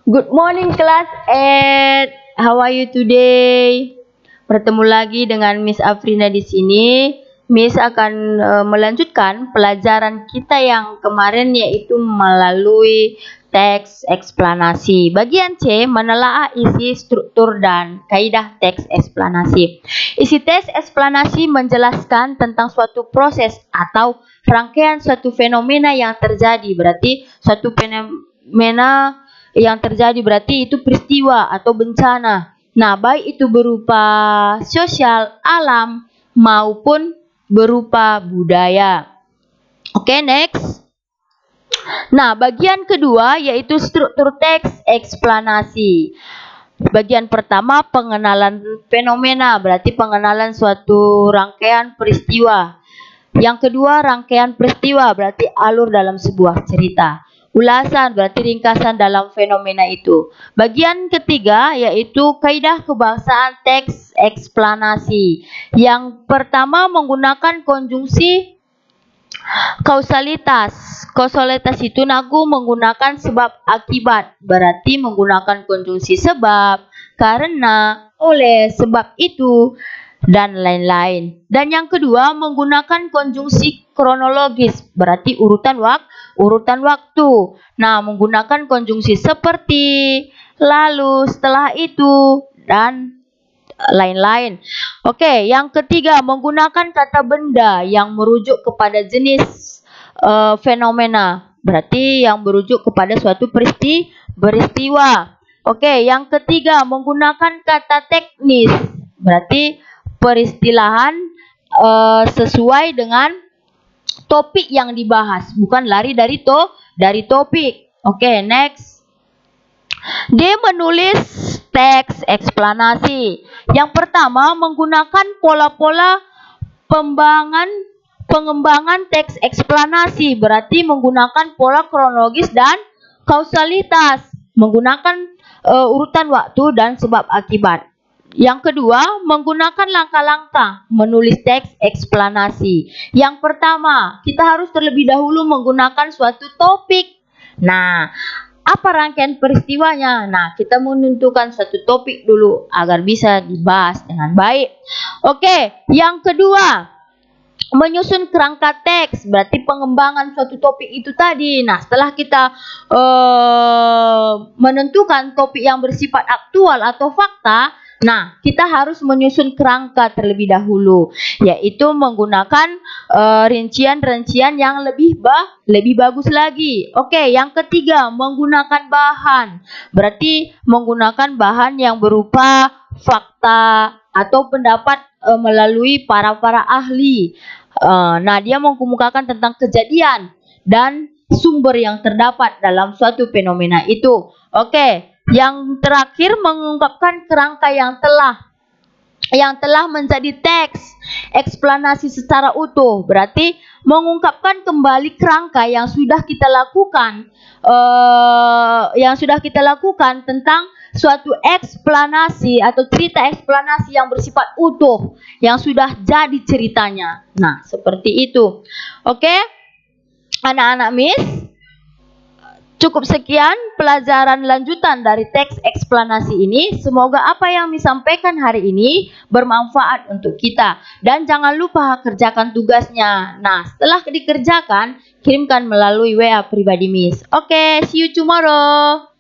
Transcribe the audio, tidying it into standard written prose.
Good morning class 8. How are you today? Bertemu lagi dengan Miss Afrina di sini. Miss akan melanjutkan pelajaran kita yang kemarin, yaitu melalui teks eksplanasi. Bagian C, menelaah isi, struktur, dan kaidah teks eksplanasi. Isi teks eksplanasi menjelaskan tentang suatu proses atau rangkaian suatu fenomena yang terjadi. Berarti suatu fenomena yang terjadi berarti itu peristiwa atau bencana. Nah, baik itu berupa sosial, alam, maupun berupa budaya. Oke, next. Nah, bagian kedua yaitu struktur teks eksplanasi. Bagian pertama, pengenalan fenomena, berarti pengenalan suatu rangkaian peristiwa. Yang kedua, rangkaian peristiwa, berarti alur dalam sebuah cerita. Ulasan, berarti ringkasan dalam fenomena itu. Bagian ketiga yaitu kaidah kebahasaan teks eksplanasi. Yang pertama, menggunakan konjungsi kausalitas. Kausalitas itu Nagu menggunakan sebab akibat, berarti menggunakan konjungsi sebab, karena, oleh, sebab itu, dan lain-lain. Dan yang kedua, menggunakan konjungsi kronologis, berarti urutan waktu. Nah, menggunakan konjungsi seperti, lalu, setelah itu, dan lain-lain. Oke, yang ketiga, menggunakan kata benda yang merujuk kepada jenis fenomena, berarti yang merujuk kepada suatu peristiwa. Oke, yang ketiga, menggunakan kata teknis, berarti peristilahan sesuai dengan topik yang dibahas, bukan lari dari topik. Oke, next. Dia menulis teks eksplanasi. Yang pertama, menggunakan pola-pola pengembangan teks eksplanasi, berarti menggunakan pola kronologis dan kausalitas, menggunakan urutan waktu dan sebab akibat. Yang kedua, menggunakan langkah-langkah menulis teks eksplanasi. Yang pertama, kita harus terlebih dahulu menggunakan suatu topik. Nah, apa rangkaian peristiwanya? Nah, kita menentukan satu topik dulu agar bisa dibahas dengan baik. Oke, yang kedua, menyusun kerangka teks, berarti pengembangan suatu topik itu tadi. Nah, setelah kita menentukan topik yang bersifat aktual atau fakta, nah, kita harus menyusun kerangka terlebih dahulu, yaitu menggunakan rincian-rincian yang lebih bagus lagi. Oke, yang ketiga, menggunakan bahan, berarti menggunakan bahan yang berupa fakta atau pendapat melalui para ahli. Nah, dia mengemukakan tentang kejadian dan sumber yang terdapat dalam suatu fenomena itu. Oke, yang terakhir, mengungkapkan kerangka yang telah menjadi teks eksplanasi secara utuh, berarti mengungkapkan kembali kerangka yang sudah kita lakukan tentang suatu eksplanasi atau cerita eksplanasi yang bersifat utuh, yang sudah jadi ceritanya. Nah, seperti itu. Oke, anak-anak Miss, cukup sekian pelajaran lanjutan dari teks eksplanasi ini. Semoga apa yang disampaikan hari ini bermanfaat untuk kita. Dan jangan lupa kerjakan tugasnya. Nah, setelah dikerjakan, kirimkan melalui WA pribadi Miss. Oke, see you tomorrow.